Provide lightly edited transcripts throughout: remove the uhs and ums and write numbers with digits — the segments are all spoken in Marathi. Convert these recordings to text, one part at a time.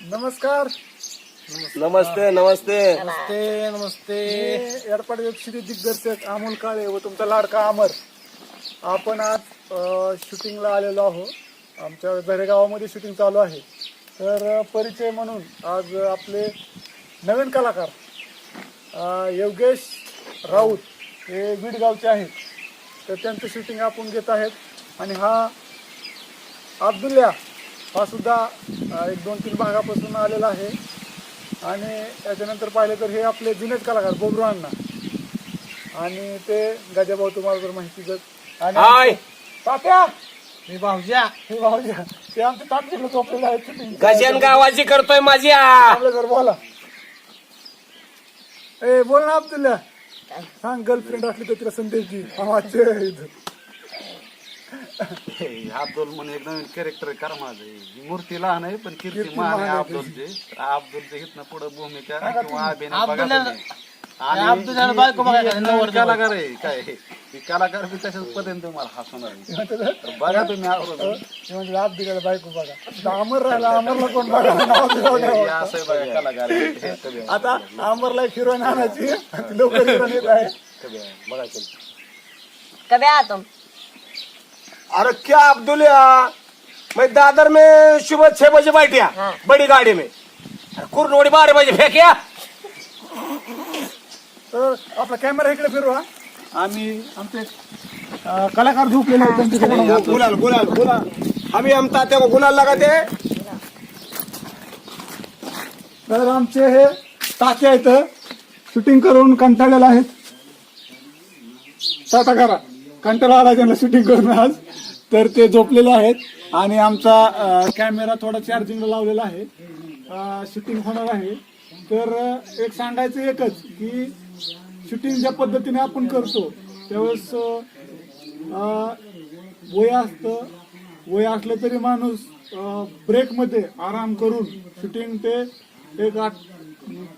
नमस्कार. नमस्ते नमस्ते नमस्ते नमस्ते. एडपाडी वेब सिरीज दिग्दर्शक अमोल काळे व तुमचा लाडका अमर. आपण आज शूटिंगला आलेलो आहोत. आमच्या बेळगावामध्ये शूटिंग चालू आहे. तर परिचय म्हणून आज आपले नवीन कलाकार योगेश राऊत हे बीडगावचे आहेत. तर त्यांचं शूटिंग आपण घेत आहेत. आणि हा अब्दुल्ला हा सुद्धा 1-2-3 भागापासून आलेला आहे. आणि त्याच्यानंतर पाहिलं तर हे आपले जुनेच कलाकार बबरू अण्णा आणि ते गजाभाऊ तुम्हाला जर माहिती जर आणि तात्या मी भाऊजा ते आमचे तात्याला झोपलेले आहेत शूटिंग गजन गावाची करतोय माझी आपल्या जर बोला. ए बोल ना अब्दुल्ला, सांग गर्लफ्रेंड असली तर तिला संदेश दी. अब्दुल म्हणून एक नवीन कॅरेक्टर करा माझं. मूर्ती लहान आहे पण कीर्ती महान आहे अब्दुलचे. अब्दुलचे इथनं पुढे भूमिका किंवा अभिनय बघा. आणि बायको कलाकार आहे काय ही कलाकार बी तशाच पद्धतीने तुम्हाला हसवणार आहे. बघा तुम्ही म्हणजे अब्दुल्ला बायको बघा. अमर राहिला, अमरला कोण बघा. असं बघा कलाकार. आता अमरला हिरोईन आणायची लवकर हिरोईन येत आहे. कभी आया तुम? अरे क्या अब्दुल्ला, मैं दादर में सुबह 6 बजे बैठिया बड़ी गाड़ी में, कुरनोड़ी 12 बजे फेंकिया. तर आपला कॅमेरा इकडे फिरवा. आम्ही आमचे कलाकार झोपलेले आहेत. गुलाल गुलाल गुलाल अभी हम तात्या को गुलाल लगाते. तर आमचे हे तात्या इथं शूटिंग करून कंटाळलेले आहेत. टाटा करा, कंटाळा आला त्यांना शूटिंग करून आज. तर ते झोपलेले आहेत. आणि आमचा कॅमेरा थोडा चार्जिंगला लावलेला आहे. शूटिंग होणार आहे. तर एक सांगायचं एकच की शूटिंग ज्या पद्धतीने आपण करतो त्यावेळेस वय असलं तरी माणूस ब्रेकमध्ये आराम करून शूटिंग ते एक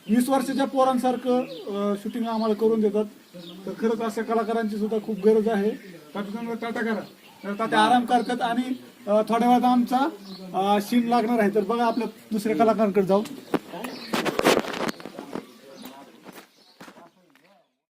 20 वर्षाच्या पोरांसारखं शूटिंग आम्हाला करून देतात. तर खरंच अशा कलाकारांची सुद्धा खूप गरज आहे. टाटा करा. तर ते आराम करतात आणि थोड्या वेळात आमचा सीन लागणार आहे. तर बघा आपल्या दुसऱ्या कलाकारांकडे जाऊ.